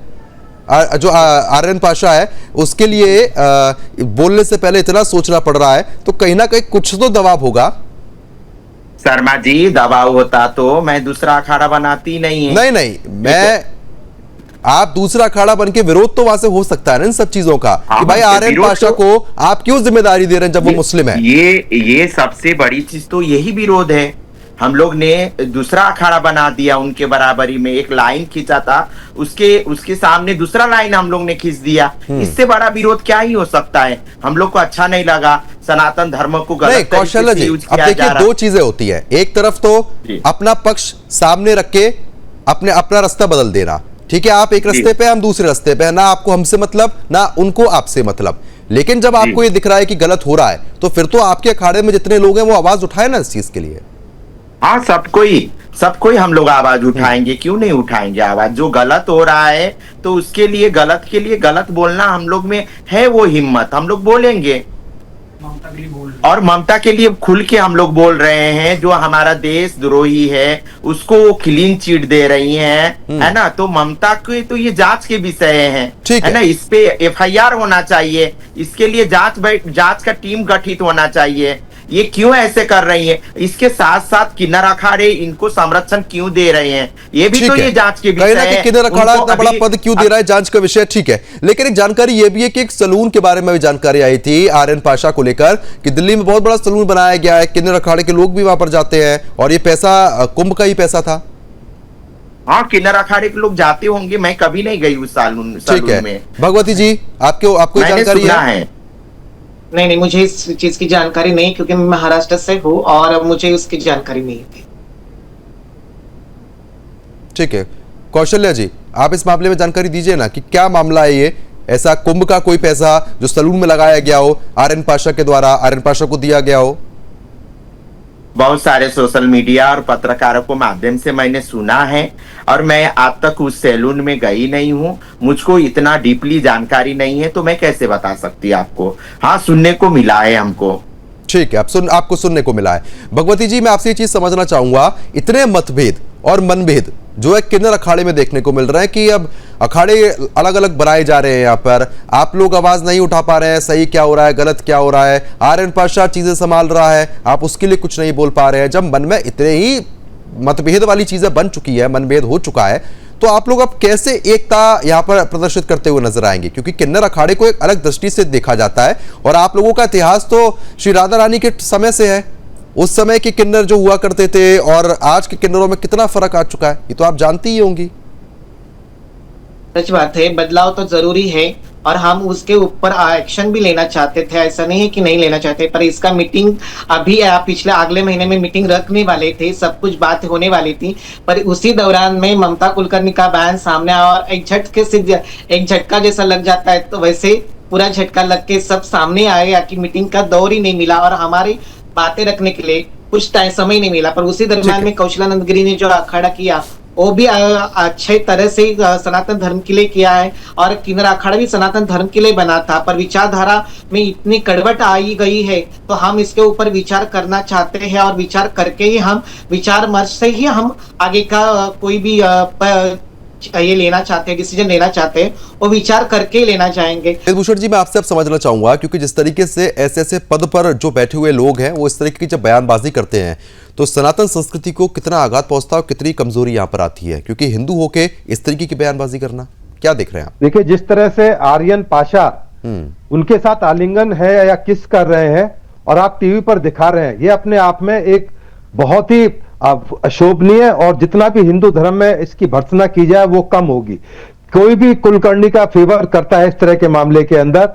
जो आर्यन पाशा है उसके लिए बोलने से पहले इतना सोचना पड़ रहा है, तो कहीं ना कहीं कुछ तो दबाव होगा। शर्मा जी, दबाव होता तो मैं दूसरा अखाड़ा बनाती नहीं है। नहीं, मैं आप दूसरा अखाड़ा बन के विरोध तो वहां से हो सकता है ना इन सब चीजों का, कि भाई आर्यन पाशा को आप क्यों जिम्मेदारी दे रहे हैं जब वो मुस्लिम है? ये सबसे बड़ी चीज तो यही विरोध है। हम लोग ने दूसरा अखाड़ा बना दिया उनके बराबरी में, एक लाइन खींचा था, उसके सामने दूसरा लाइन हम लोग ने खींच दिया। इससे बड़ा विरोध क्या ही हो सकता है? हम लोग को अच्छा नहीं लगा, सनातन धर्म को गलत कौशल्य जी, अब देखिए दो चीजें होती है, एक तरफ तो अपना पक्ष सामने रख के अपना रास्ता बदल देना, ठीक है, आप एक रास्ते पे, हम दूसरे रास्ते पे, ना आपको हमसे मतलब ना उनको आपसे मतलब। लेकिन जब आपको ये दिख रहा है कि गलत हो रहा है, तो फिर तो आपके अखाड़े में जितने लोग हैं वो आवाज उठाए ना इस चीज के लिए। हाँ, सब कोई हम लोग आवाज उठाएंगे, क्यों नहीं उठाएंगे आवाज? जो गलत हो रहा है तो उसके लिए, गलत के लिए गलत बोलना हम लोग में है वो हिम्मत, हम लोग बोलेंगे। और ममता के लिए खुल के हम लोग बोल रहे हैं, जो हमारा देश द्रोही है उसको वो क्लीन चिट दे रही हैं, है ना? तो ममता के तो ये जांच के विषय है ना? इस पे FIR होना चाहिए, इसके लिए जांच का टीम गठित होना चाहिए, ये क्यों ऐसे कर रही है? इसके साथ साथ किन्नर अखाड़े इनको संरक्षण क्यों दे रहे हैं? ये भी तो ये जांच के विषय है। किन्नर अखाड़ा इतना बड़ा पद क्यों दे रहा है, जांच का विषय, ठीक है। लेकिन एक जानकारी ये भी है कि एक सलून के बारे में भी जानकारी आई थी आर्यन पाशा को लेकर कि दिल्ली में बहुत बड़ा सलून बनाया गया है, किन्नर अखाड़े के लोग भी वहां पर जाते हैं और ये पैसा कुंभ का ही पैसा था। हाँ, किन्नर अखाड़े के लोग जाते होंगे, मैं कभी नहीं गई उस सलून में। भगवती जी, आपको जानकारी है? नहीं, मुझे इस चीज की जानकारी नहीं, क्योंकि मैं महाराष्ट्र से हूँ और मुझे उसकी जानकारी नहीं थी। ठीक है, कौशल्या जी, आप इस मामले में जानकारी दीजिए ना कि क्या मामला है ये, ऐसा कुंभ का कोई पैसा जो सलून में लगाया गया हो आर्यन पाशा के द्वारा, आर्यन पाशा को दिया गया हो? बहुत सारे सोशल मीडिया और पत्रकारों के माध्यम से मैंने सुना है और मैं आज तक उस सैलून में गई नहीं हूँ, मुझको इतना डीपली जानकारी नहीं है, तो मैं कैसे बता सकती आपको। हाँ, सुनने को मिला है हमको। ठीक है, आपको सुनने को मिला है। भगवती जी, मैं आपसे ये चीज समझना चाहूंगा, इतने मतभेद और मनभेद जो है किन्नर अखाड़े में देखने को मिल रहा है कि अब अखाड़े अलग अलग बनाए जा रहे हैं, यहाँ पर आप लोग आवाज नहीं उठा पा रहे हैं, सही क्या हो रहा है, गलत क्या हो रहा है, आर्यन पाशा चीजें संभाल रहा है, आप उसके लिए कुछ नहीं बोल पा रहे हैं। जब मन में इतने ही मतभेद वाली चीजें बन चुकी है, मनभेद हो चुका है, तो आप लोग अब कैसे एकता यहाँ पर प्रदर्शित करते हुए नजर आएंगे? क्योंकि किन्नर अखाड़े को एक अलग दृष्टि से देखा जाता है और आप लोगों का इतिहास तो श्री राधा रानी के समय से है, उस समय के किन्नर जो हुआ करते थे और आज के किन्नरों में कितना फर्क आ चुका है, ये तो आप जानती ही होंगी। सच बात है, बदलाव तो जरूरी है और हम उसके ऊपर एक्शन भी लेना चाहते थे, ऐसा नहीं है कि नहीं लेना चाहते, पर इसका मीटिंग अभी पिछले अगले महीने में मीटिंग रखने वाले थे, सब कुछ बात होने वाली थी, पर उसी दौरान में ममता कुलकर्णी का बयान सामने आया और एक झटका जैसा लग जाता है, तो वैसे पूरा झटका लग के सब सामने आया कि मीटिंग का दौर ही नहीं मिला और हमारी बातें रखने के लिए कुछ समय नहीं मिला। पर उसी दरम्यान में कौशलानंद गिरी ने जो अखाड़ा किया वो भी अच्छे तरह से सनातन धर्म के लिए किया है और किन्नर अखाड़ा भी सनातन धर्म के लिए बना था, पर विचारधारा में इतनी कड़वट आई गई है तो हम इसके ऊपर विचार करना चाहते हैं और विचार करके ही हम विचार मर्ज से ही हम आगे का कोई भी ये लेना चाहते हैं, डिसीजन लेना चाहते हैं, वो विचार करके ही लेना चाहेंगे। भूषण जी, मैं आपसे अब समझना चाहूंगा, क्योंकि जिस तरीके से ऐसे पद पर जो बैठे हुए लोग हैं वो इस तरीके की जब बयानबाजी करते हैं तो सनातन संस्कृति को कितना आघात पहुंचता है और कितनी कमजोरी यहाँ पर आती है, क्योंकि हिंदू होके इस तरीके की बयानबाजी करना, क्या देख रहे हैं आप? देखिए, जिस तरह से आर्यन पाशा उनके साथ आलिंगन है या किस कर रहे हैं और आप टीवी पर दिखा रहे हैं, ये अपने आप में एक बहुत ही अशोभनीय और जितना भी हिंदू धर्म में इसकी भर्त्सना की जाए वो कम होगी। कोई भी कुलकर्णी का फेवर करता है इस तरह के मामले के अंदर,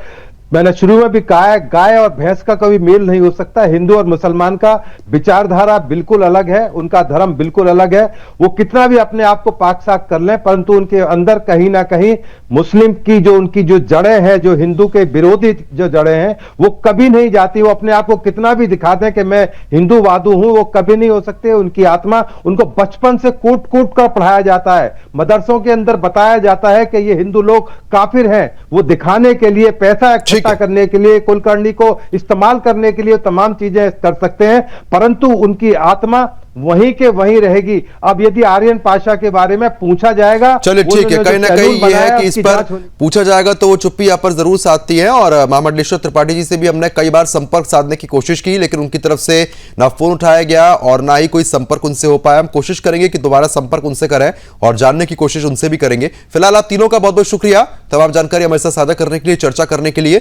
मैंने शुरू में भी कहा है, गाय और भैंस का कभी मेल नहीं हो सकता। हिंदू और मुसलमान का विचारधारा बिल्कुल अलग है, उनका धर्म बिल्कुल अलग है, वो कितना भी अपने आप को पाक साक कर लें, परंतु उनके अंदर कहीं ना कहीं मुस्लिम की जो उनकी जो जड़ें हैं, जो हिंदू के विरोधी जो जड़ें हैं, वो कभी नहीं जाती। वो अपने आप को कितना भी दिखा दें कि मैं हिंदूवादी हूं, वो कभी नहीं हो सकते। उनकी आत्मा, उनको बचपन से कूट कूट कर पढ़ाया जाता है, मदरसों के अंदर बताया जाता है कि ये हिंदू लोग काफिर हैं। वो दिखाने के लिए, पैसा इकट्ठा करने के लिए, कुलकर्णी को इस्तेमाल करने के लिए तमाम चीजें कर सकते हैं, परंतु उनकी आत्मा वहीं के वहीं रहेगी। अब यदि आर्यन पाशा के बारे में पूछा जाएगा, चलिए ठीक है, कहीं ना कहीं ये है कि इस पर पूछा जाएगा तो वो चुप्पी यहाँ पर जरूर साधती है। और महामंडलेश्वर त्रिपाठी जी से भी हमने कई बार संपर्क साधने की कोशिश की, लेकिन उनकी तरफ से ना फोन उठाया गया और ना ही कोई संपर्क उनसे हो पाया। हम कोशिश करेंगे कि दोबारा संपर्क उनसे करें और जानने की कोशिश उनसे भी करेंगे। फिलहाल आप तीनों का बहुत बहुत शुक्रिया तमाम जानकारी हमारे साथ साझा करने के लिए, चर्चा करने के लिए।